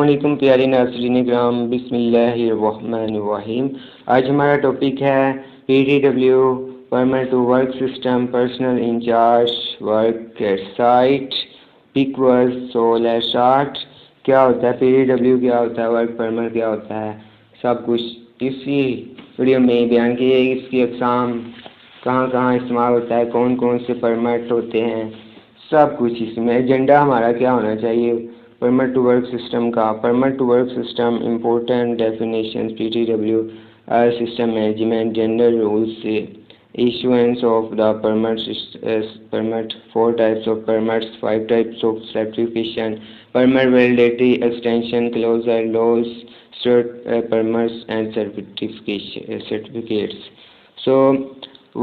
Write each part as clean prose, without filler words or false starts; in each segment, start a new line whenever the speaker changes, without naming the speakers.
अस्सलामुअलैकुम प्यारे नाज़रीन इकराम, बिस्मिल्लाहिर्रहमानिर्रहीम। आज हमारा टॉपिक है PTW permit to work system, personal incharge work at site, pick work. So let's start. क्या होता है PTW, क्या होता है वर्क परमिट, क्या होता है, सब कुछ इसी वीडियो में बयान किए। इसकी अक़साम, कहाँ कहाँ इस्तेमाल होता है, कौन कौन से परमिट होते हैं, सब कुछ इसमें। एजेंडा हमारा क्या होना चाहिए परमिट टू वर्क सिस्टम का। Permit to work system important definition, PTW system management, general rules, issuance of the permit, 4 types of permits, 5 types of certification, permit validity, extension, closure, laws, permits and certificates. So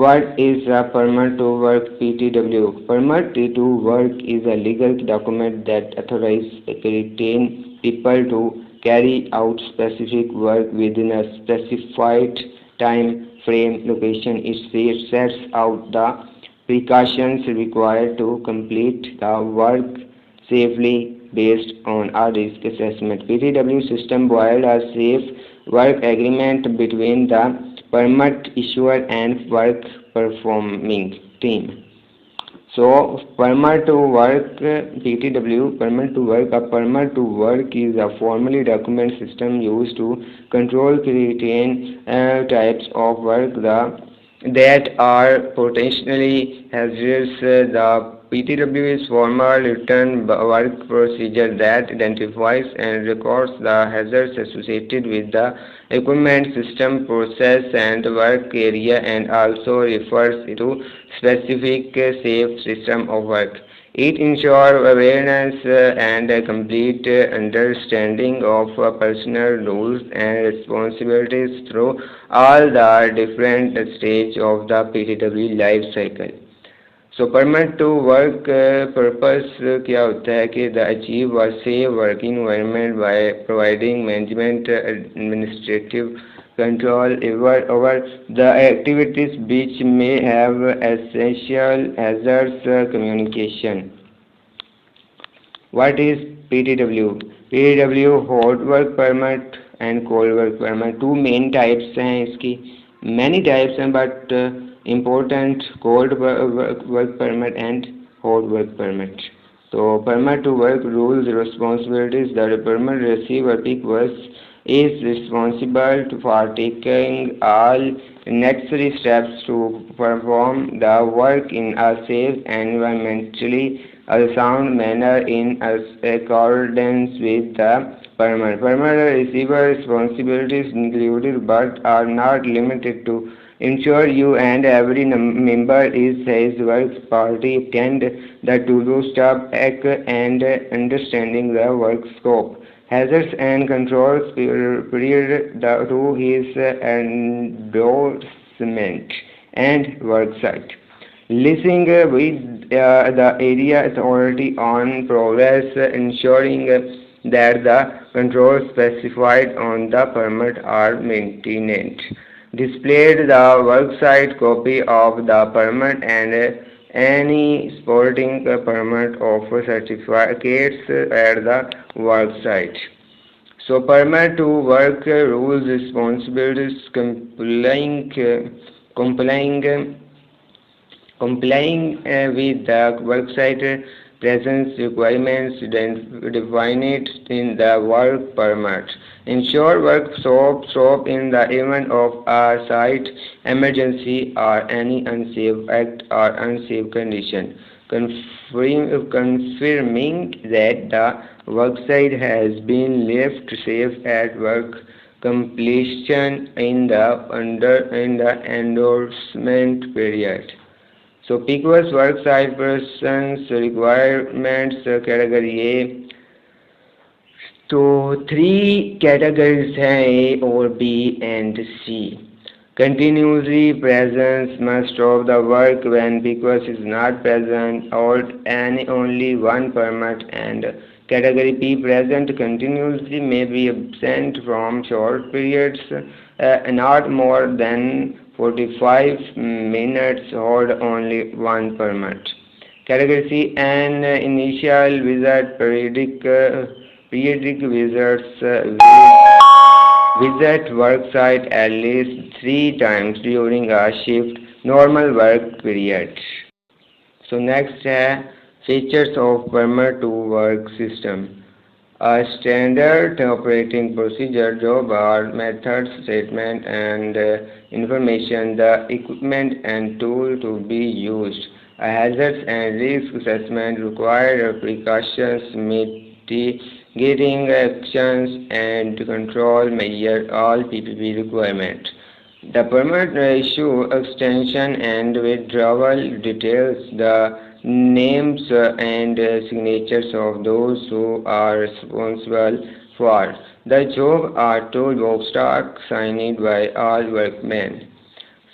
what is a permit to work PTW? Permit to work is a legal document that authorizes accredited people to carry out specific work within a specified time frame, location. It sets out the precautions required to complete the work safely based on a risk assessment. PTW system boiled a safe work agreement between the permit issuer and work performing team. So permit to work, PTW permit to work. A permit to work is a formally document system used to control certain types of work that are potentially hazardous. The PTW is formal written work procedure that identifies and records the hazards associated with the equipment, system, process and work area, and also refers to specific safe system of work. It ensures awareness and a complete understanding of personal rules and responsibilities through all the different stages of the PTW life cycle. So permit to work purpose क्या होता है कि the achieve a safe working environment by providing management administrative control over the activities which may have essential hazards. Communication. What is PTW? PTW hot work permit and cold work permit, two main types हैं इसकी. Many types हैं but important cold work permit and hot work permit. So permit to work rules, responsibilities. The permit receiver is responsible for taking all necessary steps to perform the work in a safe and environmentally sound manner in accordance with the permit. Permit receiver responsibilities included but are not limited to ensure you and every member is his work party attend the to-do stop act and understanding the work scope, hazards and controls prior to his endorsement and work site. Liaising with the area authority on progress, ensuring that the controls specified on the permit are maintained. Displayed the worksite copy of the permit and any supporting permit of certificates at the worksite. So permit to work rules, responsibilities, complying with the worksite presence requirements defined in the work permit. Ensure work stop in the event of a site emergency or any unsafe act or unsafe condition. Confirming that the worksite has been left safe at work completion in the endorsement period. So PQS worksite persons requirements category A. तो 3 categories हैं, A or B and C. Continuously presence must stop the work when PQS is not present or only one permit. And category B, present continuously, may be absent from short periods, not more than 45 minutes, hold only one permit. Category C, an initial visit, periodic Periodic visits visit work site at least 3 times during a shift normal work period. So next है features of permit to work system. A standard operating procedure, job or methods, statement and information, the equipment and tool to be used. A hazards and risk assessment required precautions, mitigating actions and control measure all PPP requirements. The permit issue, extension and withdrawal details the names and signatures of those who are responsible for the job are toolbox task signed by all workmen.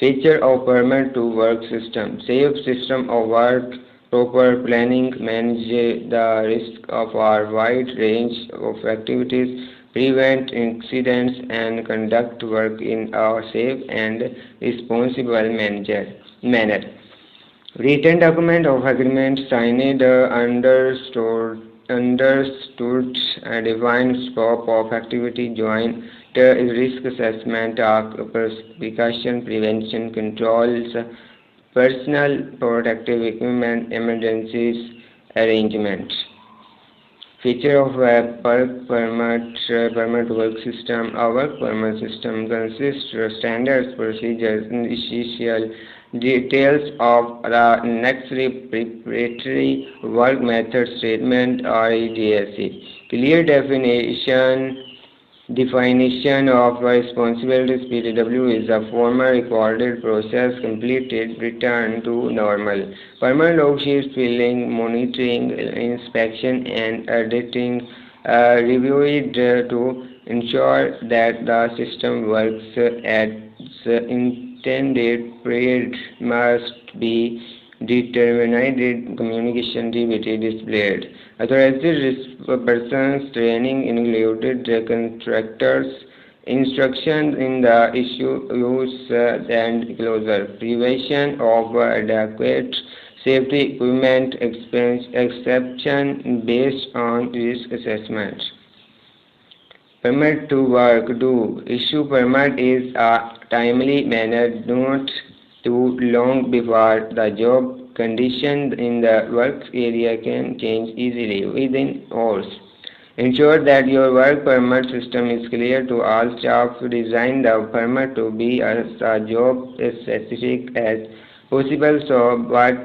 Feature of permit to work system. Safe system of work, proper planning, manage the risk of a wide range of activities, prevent incidents and conduct work in a safe and responsible manner. Written document of agreement signed understood defined scope of activity joint risk assessment precaution prevention controls personal protective equipment emergencies arrangements. Feature of a permit work system. A work permit system consists of standards, procedures, and essential details of the necessary preparatory work method statement or EDSE. Clear definition of responsibilities. PTW is a formal recorded process completed return to normal. Permanent log sheets filling, monitoring, inspection and editing reviewed to ensure that the system works as intended. Period must be determined communication activity displayed. Authorized persons training included contractors, instructions in the issue, use and closure, prevention of adequate safety equipment, exception based on risk assessment. Permit to work. Do issue permit is a timely manner, not too long before the job conditions in the work area can change easily within hours. Ensure that your work permit system is clear to all staff. Design the permit to be as job specific as possible so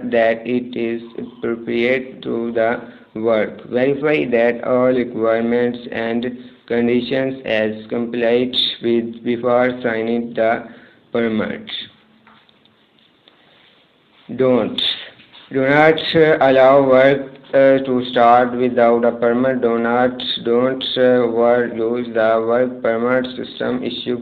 that it is appropriate to the work. Verify that all requirements and conditions as complied with before signing the permit. Do not allow work to start without a permit. Don't use the work permit system. Issue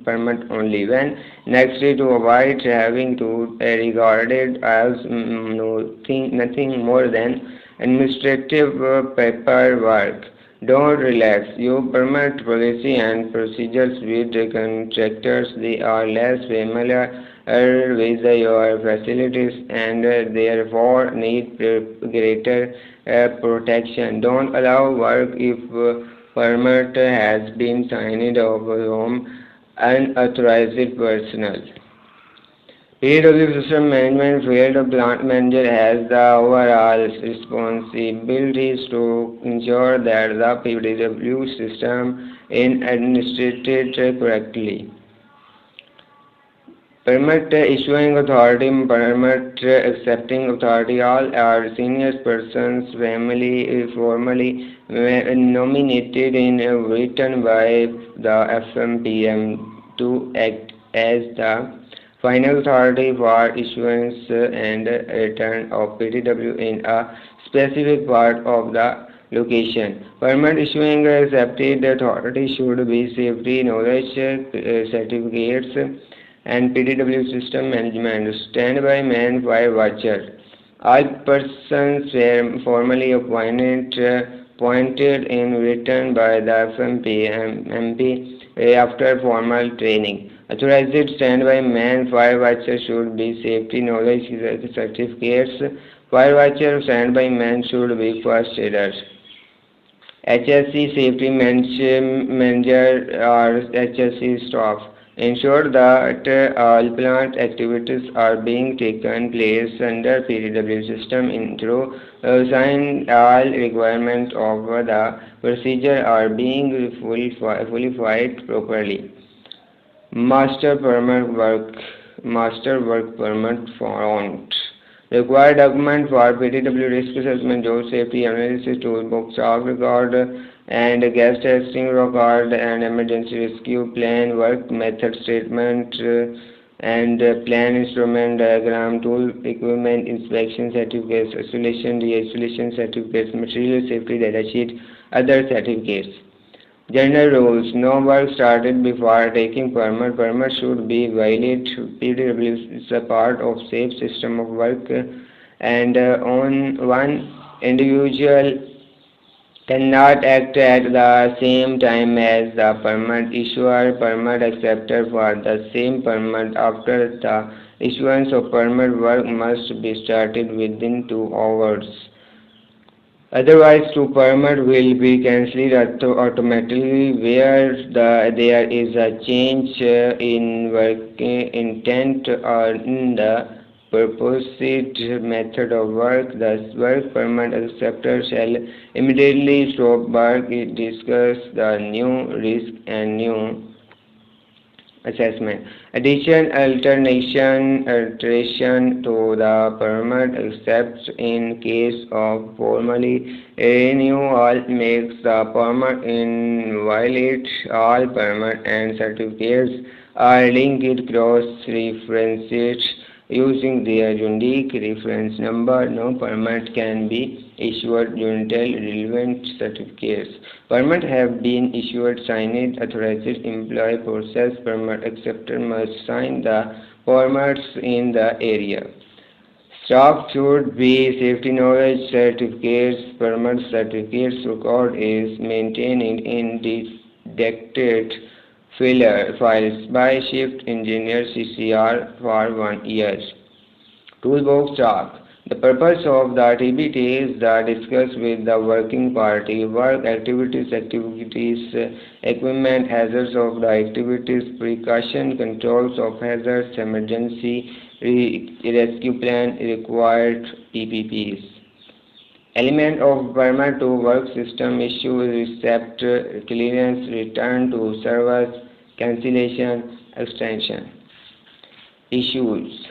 permit only when necessary to avoid having to regarded as nothing more than administrative paperwork. Don't relax your permit policy and procedures with the contractors. They are less familiar with your facilities and therefore need greater protection. Don't allow work if permit has been signed off from unauthorized personnel. PTW system management field plant manager has the overall responsibilities to ensure that the PTW system is administered correctly. Permit issuing authority, permit accepting authority. All are senior persons formally nominated in written by the FMPM to act as the final authority for issuance and return of PTW in a specific part of the location. Permit issuing accepted authority should be safety knowledge certificates and PTW system management. Standby man fire watcher. All persons were formally appointed in written by the FMP after formal training. Authorized standby man fire watcher should be safety knowledge certificates. Fire watcher standby man should be first aiders. HSC safety manager or HSC staff ensure that all plant activities are being taken place under PTW system through sign all requirements of the procedure are being fulfilled properly. Master permit work, master work permit font. Required document for PTW risk assessment, job safety analysis toolbox, stock record and gas testing record and emergency rescue plan, work method statement and plan instrument diagram, tool equipment inspection certificates, installation, de-installation certificates, material safety data sheet, other certificates. General rules: no work started before taking permit. Permit should be valid. PTW is a part of safe system of work, and on one individual cannot act at the same time as the permit issuer. Permit acceptor for the same permit after the issuance of permit, work must be started within 2 hours. Otherwise, to permit will be cancelled automatically where there is a change in work intent or in the proposed method of work. The work permit acceptor shall immediately stop work, discuss the new risk and new assessment. Alteration to the permit except in case of formally renewal makes the permit invalid. All permit and certificates are linked cross-referenced using their unique reference number. No permit can be issued until relevant certificates. Permit have been issued, signed, authorized employee process. Permit acceptor must sign the permits in the area. Staff should be safety knowledge certificates. Permit certificates record is maintained in dedicated files by shift engineer CCR for 1 year. Toolbox talk. The purpose of the TBT is the discuss with the working party, work activities, equipment, hazards of the activities, precaution, controls of hazards, emergency rescue plan, required PPPs. Element of permit to work system issue, recept, clearance, return to service, cancellation, extension. Issues.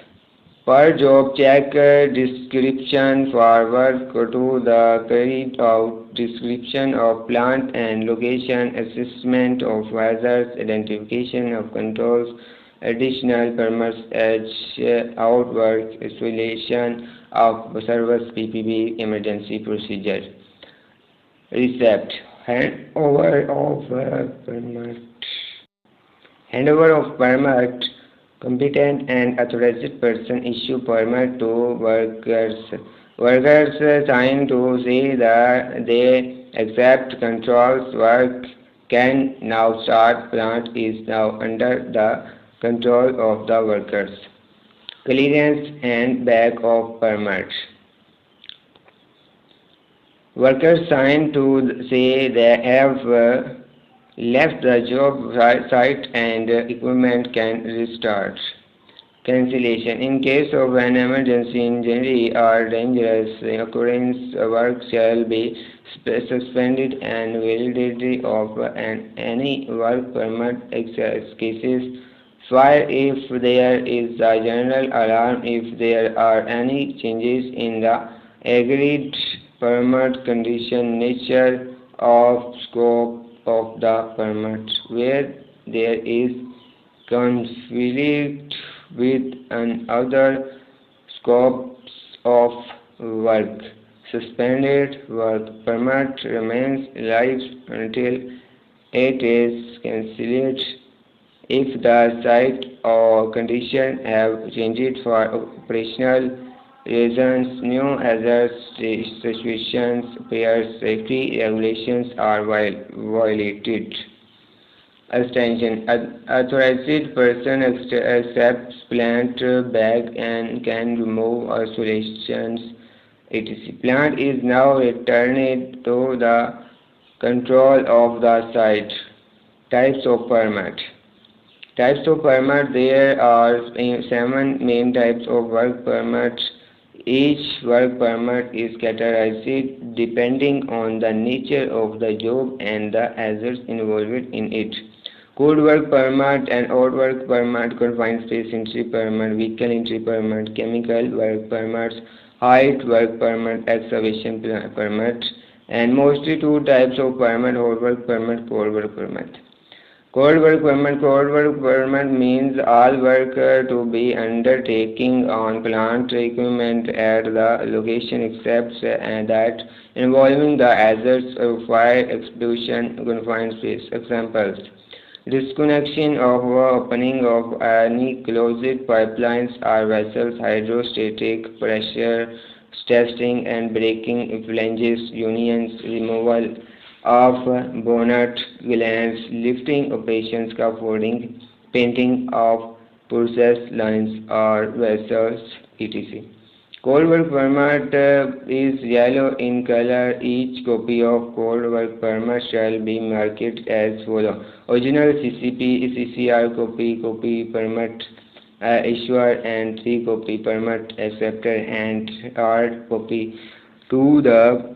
Per job check description forward to the carried out description of plant and location, assessment of hazards, identification of controls, additional permits as outwork, installation of service PPB, emergency procedure. Receipt. Handover of permit. Competent and authorized person issue permit to workers. Workers sign to say that they accept controls work can now start. Plant is now under the control of the workers. Clearance and back of permit. Workers sign to say they have left the job site and equipment can restart. Cancellation. In case of an emergency, injury or dangerous occurrence, work shall be suspended and validity of any work permit cases. Fire if there is a general alarm, if there are any changes in the agreed permit condition, nature of scope of the permit, where there is conflict with another scopes of work. Suspended work permit remains live until it is cancelled if the site or condition have changed for operational reasons, new hazard situations appear, safety regulations are violated. Extension. Authorized person accepts plant bag and can remove isolations, etc. Plant is now returned to the Control of the site. Types of permit. Types of permit. There are seven main types of work permits. Each work permit is categorized depending on the nature of the job and the assets involved in it. Code work permit and odd work permit, confined space entry permit, vehicle entry permit, chemical work permits, height work permit, excavation permit, and mostly two types of permit: hot work permit, cold work permit. Cold work permit. Cold work permit means all work to be undertaken on plant equipment at the location except that involving the assets of fire execution confined space. Examples: disconnection or opening of any closed pipelines or vessels, hydrostatic pressure testing and braking flanges, unions, removal of bonnet glands, lifting operations, scaffolding, painting of process lines or vessels, etc. Cold work permit is yellow in color. Each copy of cold work permit shall be marked as follows: original CCP, CCR copy, copy permit issuer, and 3 copy permit acceptor, and hard copy to the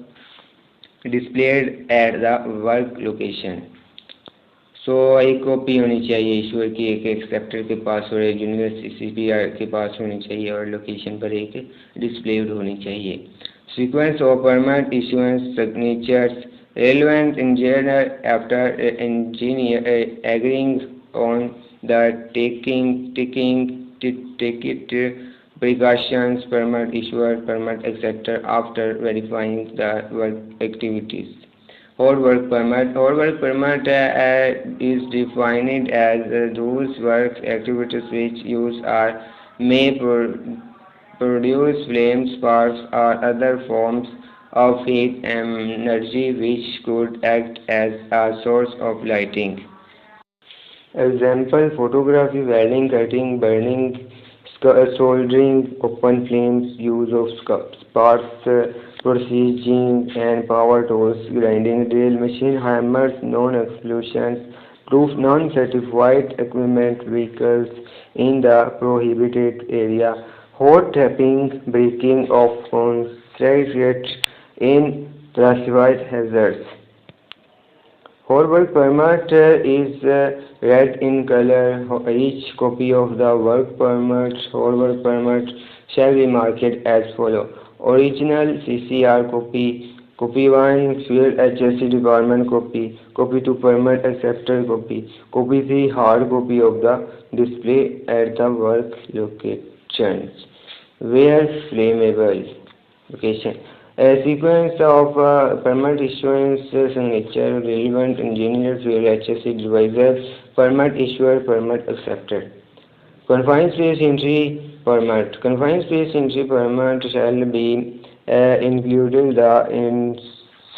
displayed at the work location. सो एक copy होनी चाहिए issuer की, एक acceptor के पास और एक junior सीसीपीआर के पास होनी चाहिए, और लोकेशन पर एक डिस्प्लेड होनी चाहिए. Sequence of permit issuance signatures. Relevant engineer after engineer agreeing on the take it precautions, permit issuer, permit acceptor after verifying the work activities. Hot work permit. Hot work permit is defined as those work activities which use or may produce flames, sparks, or other forms of heat energy which could act as a source of lighting. Example: photography, welding, cutting, burning, soldering, open flames, use of sparks, processing and power tools, grinding, drill machine, hammers, non-explosions proof, non-certified equipment, vehicles in the prohibited area, hot tapping, breaking of concrete in classified hazards. Hot work permit is red in color. Each copy of the work permit, hot work permit, shall be marked as follows: original CCR copy, copy 1 field HSC department copy, copy 2 permit acceptor copy, copy 3 hard copy of the display at the work locations where flammable location. A sequence of permit issuance signature, relevant engineer, field HSC advisor, permit issuer, permit acceptor. Confined space entry permit. Confined space entry permit shall be including the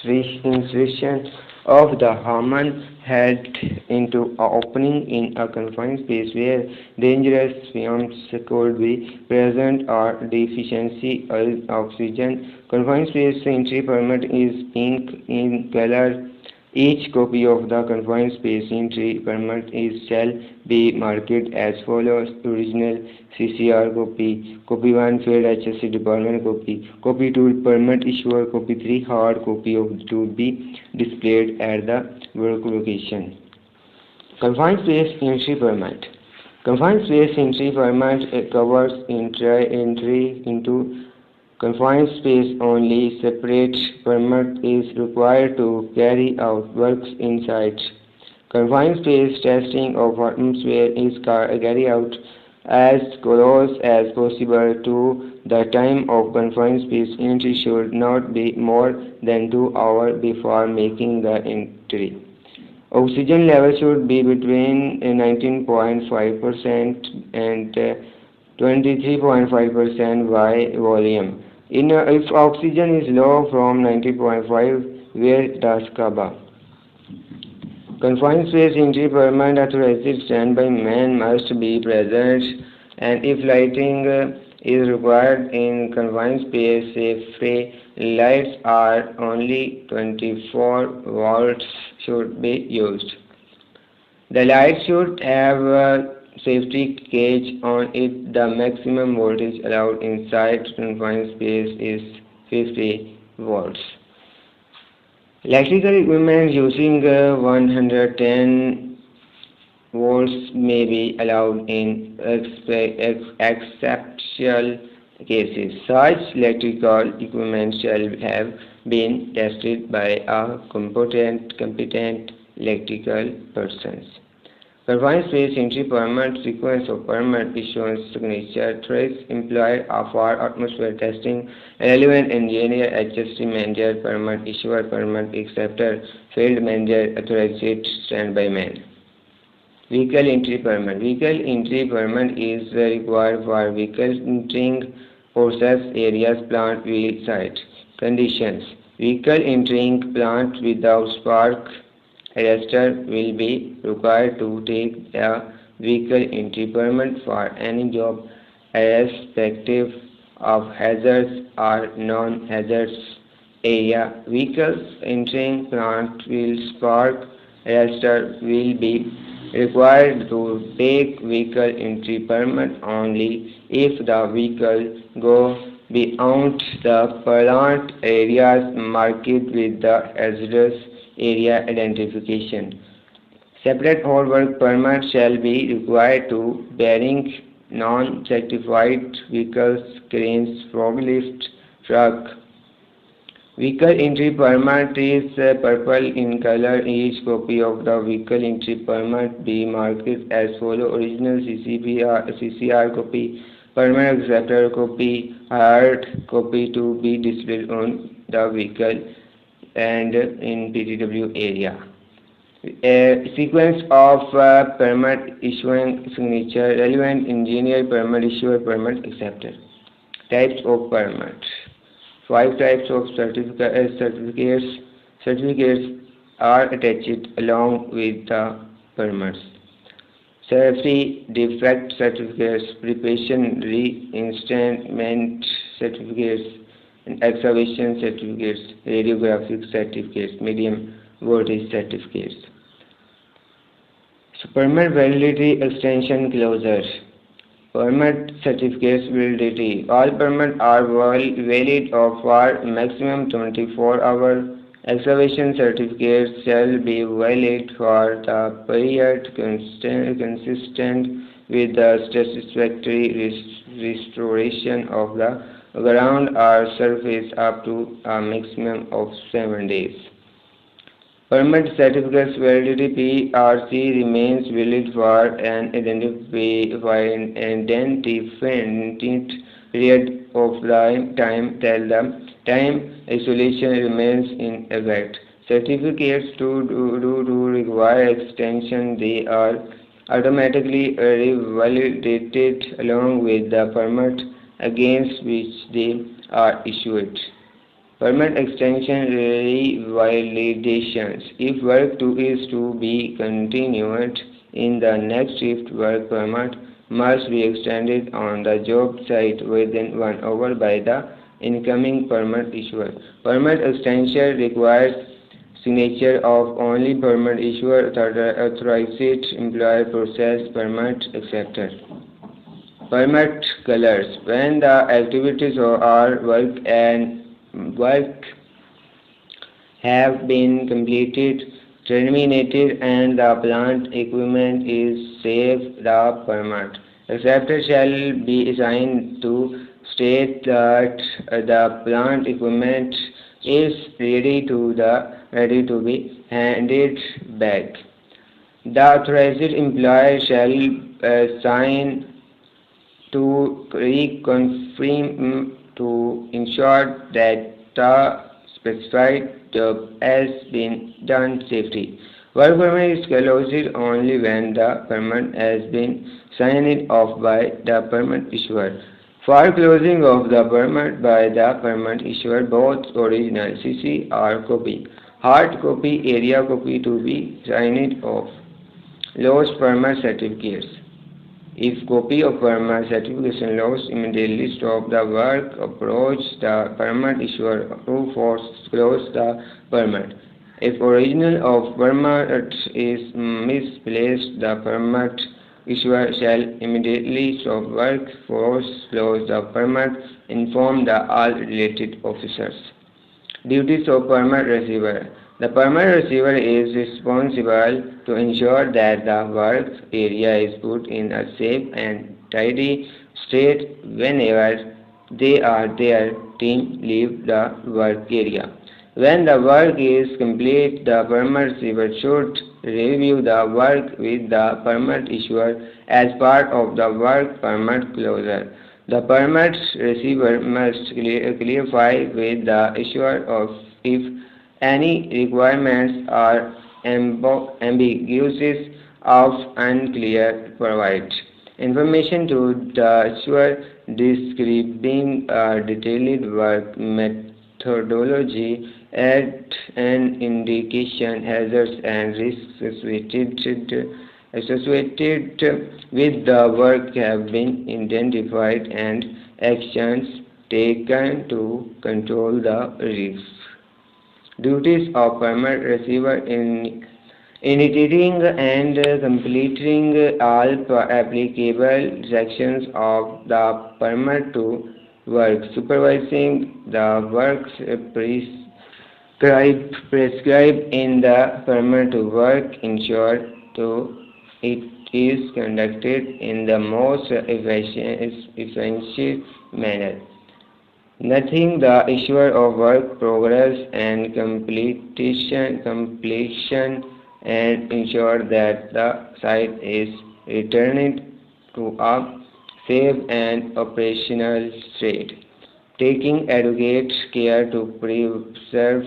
insertion of the human head into an opening in a confined space where dangerous fumes could be present or deficiency of oxygen. Confined space entry permit is pink in color. Each copy of the confined space entry permit shall be marked as follows: original CCR copy, copy 1 field HSC department copy, copy 2 permit issuer, copy 3 hard copy of to be displayed at the work location. Confined space entry permit. Confined space entry permit covers entry into confined space only. Separate permit is required to carry out works inside. Confined space testing of atmosphere is carried out as close as possible to the time of confined space entry should not be more than 2 hours before making the entry. Oxygen level should be between 19.5% and 23.5% by volume. If oxygen is low from 90.5, wear the scuba. Confined space entry permit authorized standby man must be present, and if lighting is required in confined space if lights are only 24 volts should be used. The light should have a safety gauge on it. The maximum voltage allowed inside confined space is 50 volts. Electrical equipment using 110 volts may be allowed in exceptional cases. Such electrical equipment shall have been tested by a competent electrical persons. Confined space entry permit, sequence of permit issuance, signature, trace employed for atmosphere testing, relevant engineer, HSC manager, permit issuer, permit acceptor, field manager, authorized standby man. Vehicle entry permit. Vehicle entry permit is required for vehicles entering process areas, plant, wheel site. Conditions. Vehicle entering plant without spark arrestor will be required to take a vehicle entry permit for any job irrespective of hazards or non-hazardous area. Vehicles entering plant will spark arrestor will be required to take vehicle entry permit only if the vehicle go beyond the plant areas marked with the hazardous area identification. Separate whole work permit shall be required to bearing non-certified vehicles, cranes, forklift, truck. Vehicle entry permit is purple in color. Each copy of the vehicle entry permit be marked as follows: original CCR copy, permit acceptor copy, hard copy to be displayed on the vehicle and in PTW area. A sequence of permit issuing signature, relevant engineer, permit issuer, permit acceptor. Types of permit. 5 types of certificates. Certificates are attached along with the permits. Safety defect certificates, preparation reinstatement certificates, and excavation certificates, radiographic certificates, medium voltage certificates. So permit validity extension closure. Permit certificates validity. All permits are valid for maximum 24 hours. Excavation certificates shall be valid for the period consistent with the satisfactory restoration of the ground or surface up to a maximum of 7 days. Permit certificates validity PRC remains valid for an indefinite period of time till the time isolation remains in effect. Certificates do require extension. They are automatically revalidated along with the permit against which they are issued. Permit extension revalidations. If work is to be continued in the next shift, work permit must be extended on the job site within 1 hour by the incoming permit issuer. Permit extension requires signature of only permit issuer, authorized employer, process permit acceptor. Permit colors. When the activities or work have been completed, terminated, and the plant equipment is safe, the permit acceptor shall be assigned to state that the plant equipment is ready to be handed back. The authorized employer shall sign to reconfirm to ensure that the specified job has been done safely. Work permit is closed only when the permit has been signed off by the permit issuer. For closing of the permit by the permit issuer, both original CCR copy, hard copy, area copy to be signed off. Lost permit certificates. If copy of permit certification lost, immediately stop the work, approach the permit issuer to force close the permit. If original of permit is misplaced, the permit issuer shall immediately stop work, force close the permit, inform the all related officers. Duties of permit receiver. The permit receiver is responsible to ensure that the work area is put in a safe and tidy state whenever they or their team leave the work area. When the work is complete, the permit receiver should review the work with the permit issuer as part of the work permit closure. The permit receiver must clarify with the issuer of if any requirements are ambiguous or unclear. Provide information to the issuer describing a detailed work methodology, add an indication hazards and risks associated with the work have been identified and actions taken to control the risks. Duties of permit receiver in initiating and completing all applicable sections of the permit to work, supervising the works prescribed in the permit to work, ensure to it is conducted in the most efficient manner. Nothing the issuer of work progress and completion and ensure that the site is returned to a safe and operational state. Taking adequate care to preserve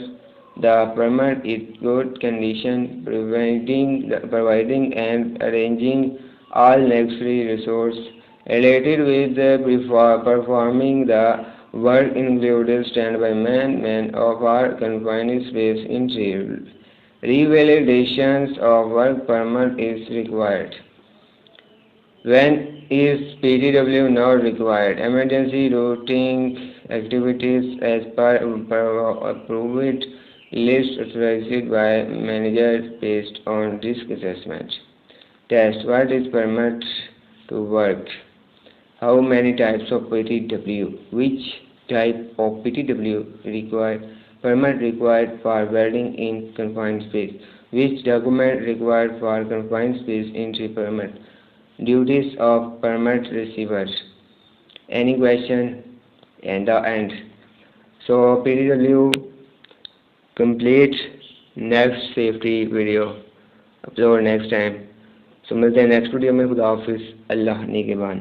the permit in good condition, providing and arranging all necessary resources related with performing the work, including standby man of our confined space in field. Revalidations of work permit is required. When is PTW not required? Emergency routine activities as per approved list authorized by manager based on risk assessment. Test. What is permit to work? How many types of PTW? Which type of PTW permit required for welding in confined space? Which document required for confined space entry permit? Duties of permit receivers. Any question? And the end. So PTW complete next safety video upload next time. So मिलते हैं next video में खुदा हाफिज़ अल्लाह निगहबान।